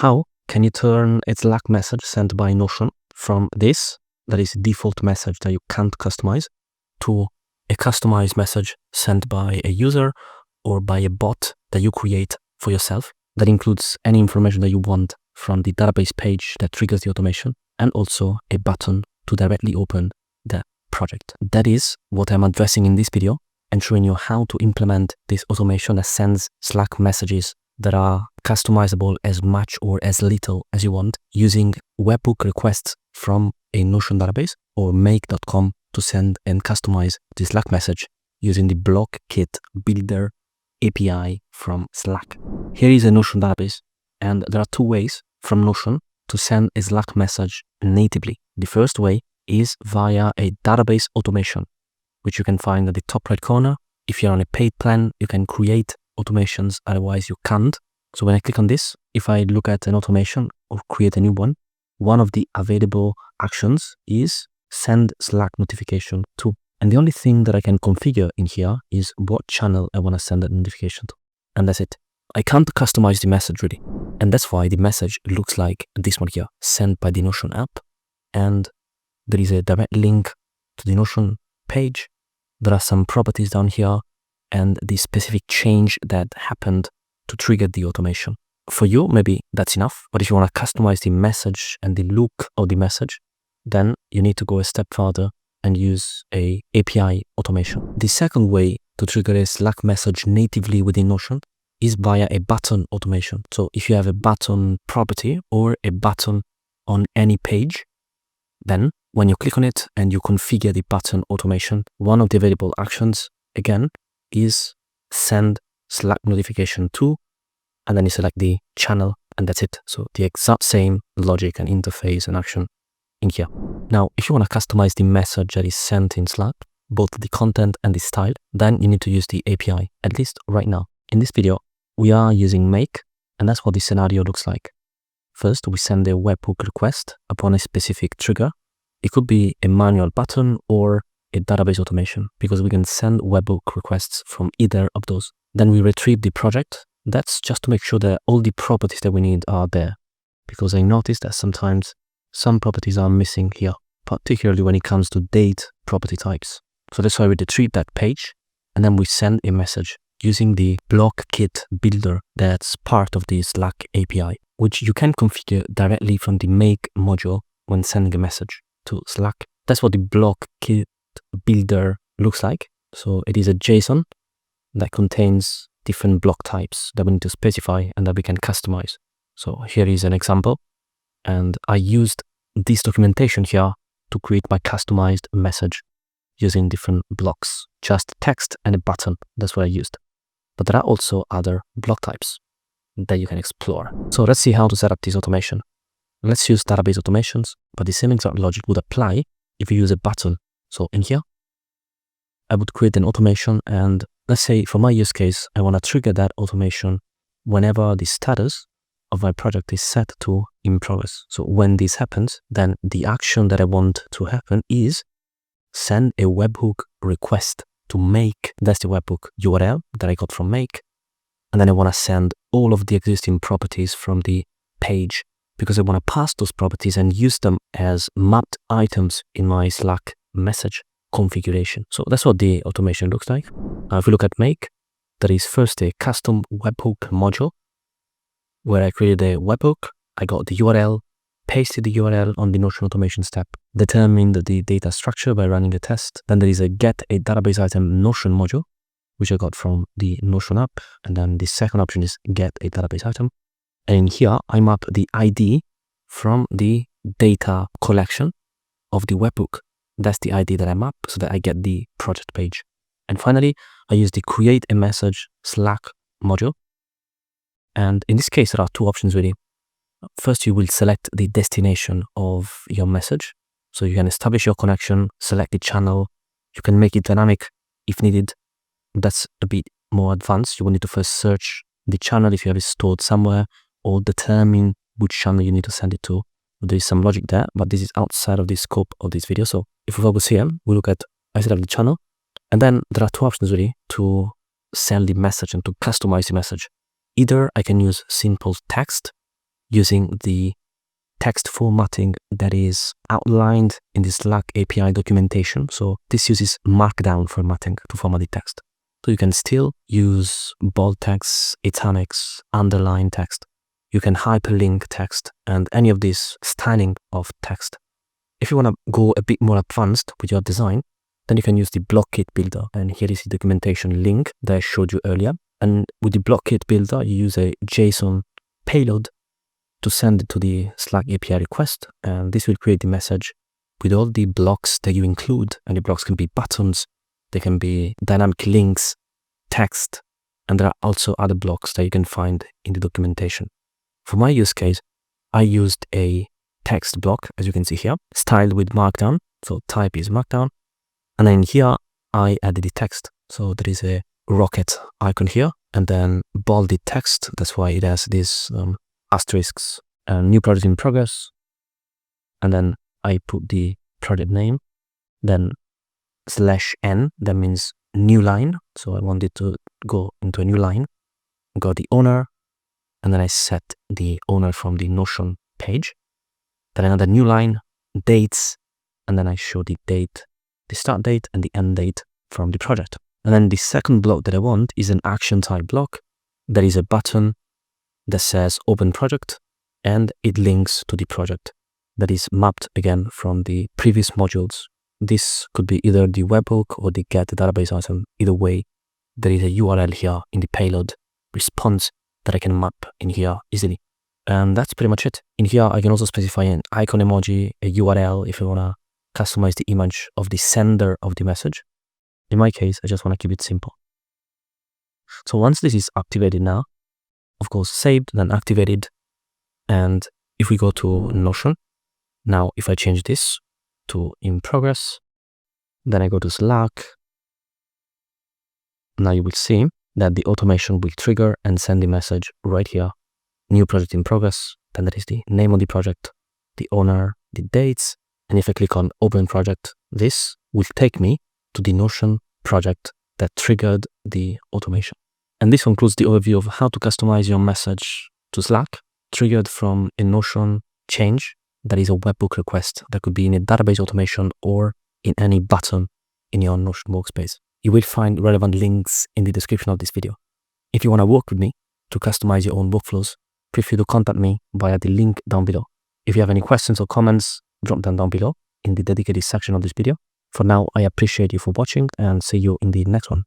how can you turn a Slack message sent by Notion from this, that is default message that you can't customize, to a customized message sent by a user or by a bot that you create for yourself that includes any information that you want from the database page that triggers the automation, and also a button to directly open the project. That is what I'm addressing in this video and showing you how to implement this automation that sends Slack messages that are customizable as much or as little as you want using webhook requests from a Notion database or make.com to send and customize the Slack message using the block kit builder API from Slack. Here is a Notion database, and there are two ways from Notion to send a Slack message natively. The first way is via a database automation, which you can find at the top right corner. If you're on a paid plan, you can create automations, otherwise you can't. So when I click on this, if I look at an automation or create a new one of the available actions is send Slack notification to. And the only thing that I can configure in here is what channel I want to send that notification to. And that's it. I can't customize the message really. And that's why the message looks like this one here, sent by the Notion app. And there is a direct link to the Notion page. There are some properties down here and the specific change that happened to trigger the automation. For you, maybe that's enough. But if you want to customize the message and the look of the message, then you need to go a step further and use a API automation. The second way to trigger a Slack message natively within Notion is via a button automation. So if you have a button property or a button on any page, then when you click on it and you configure the button automation, one of the available actions, again, is send Slack notification to, and then you select the channel, and that's it. So the exact same logic and interface and action in here. Now, if you want to customize the message that is sent in Slack, both the content and the style, then you need to use the API, at least right now. In this video, we are using Make, and that's what the scenario looks like. First, we send a webhook request upon a specific trigger. It could be a manual button or a database automation, because we can send webhook requests from either of those. Then we retrieve the project. That's just to make sure that all the properties that we need are there, because I noticed that sometimes some properties are missing here, particularly when it comes to date property types. So that's why we retrieve that page, and then we send a message using the block kit builder that's part of the Slack API, which you can configure directly from the Make module when sending a message to Slack. That's what the block kit builder looks like. So it is a JSON that contains different block types that we need to specify and that we can customize. So here is an example, and I used this documentation here to create my customized message using different blocks, just text and a button. That's what I used. But there are also other block types that you can explore. So let's see how to set up this automation. Let's use database automations, but the same exact logic would apply if you use a button. So in here, I would create an automation, and let's say for my use case, I want to trigger that automation whenever the status of my project is set to in progress. So when this happens, then the action that I want to happen is send a webhook request to Make. That's the webhook URL that I got from Make. And then I want to send all of the existing properties from the page, because I want to pass those properties and use them as mapped items in my Slack message configuration. So that's what the automation looks like. If we look at Make, there is first a custom webhook module where I created a webhook. I got the URL, pasted the URL on the Notion automation step, determined the data structure by running a test. Then there is a get a database item Notion module, which I got from the Notion app. And then the second option is get a database item. And in here, I map the ID from the data collection of the webhook. That's the ID that I map so that I get the project page. And finally, I use the create a message Slack module. And in this case, there are two options really. First, you will select the destination of your message. So you can establish your connection, select the channel. You can make it dynamic if needed. That's a bit more advanced. You will need to first search the channel if you have it stored somewhere, or determine which channel you need to send it to. There is some logic there, but this is outside of the scope of this video. So if we focus here, we look at, I set up the channel, and then there are two options really to send the message and to customize the message. Either I can use simple text, using the text formatting that is outlined in the Slack API documentation. So this uses Markdown formatting to format the text. So you can still use bold text, italics, underline text. You can hyperlink text and any of this styling of text. If you want to go a bit more advanced with your design, then you can use the block kit builder. And here is the documentation link that I showed you earlier. And with the block kit builder, you use a JSON payload to send it to the Slack API request. And this will create the message with all the blocks that you include. And the blocks can be buttons, they can be dynamic links, text, and there are also other blocks that you can find in the documentation. For my use case, I used a text block, as you can see here, styled with Markdown. So type is Markdown. And then here, I added the text. So there is a rocket icon here, and then bolded text. That's why it has these asterisks. New project in progress. And then I put the project name. Then /n, that means new line. So I wanted to go into a new line. Got the owner. And then I set the owner from the Notion page. Then another new line, dates, and then I show the date, the start date and the end date from the project. And then the second block that I want is an action type block. There is a button that says open project, and it links to the project that is mapped again from the previous modules. This could be either the webhook or the get database item. Either way, there is a URL here in the payload response that I can map in here easily. And that's pretty much it. In here, I can also specify an icon emoji, a URL if you want to customize the image of the sender of the message. In my case, I just want to keep it simple. So once this is activated now, of course, saved, then activated. And if we go to Notion, now if I change this to in progress, then I go to Slack. Now you will see that the automation will trigger and send the message right here. New project in progress, then that is the name of the project, the owner, the dates, and if I click on open project, this will take me to the Notion project that triggered the automation. And this concludes the overview of how to customize your message to Slack, triggered from a Notion change that is a webhook request that could be in a database automation or in any button in your Notion workspace. You will find relevant links in the description of this video. If you want to work with me to customize your own workflows, feel free to contact me via the link down below. If you have any questions or comments, drop them down below in the dedicated section of this video. For now, I appreciate you for watching and see you in the next one.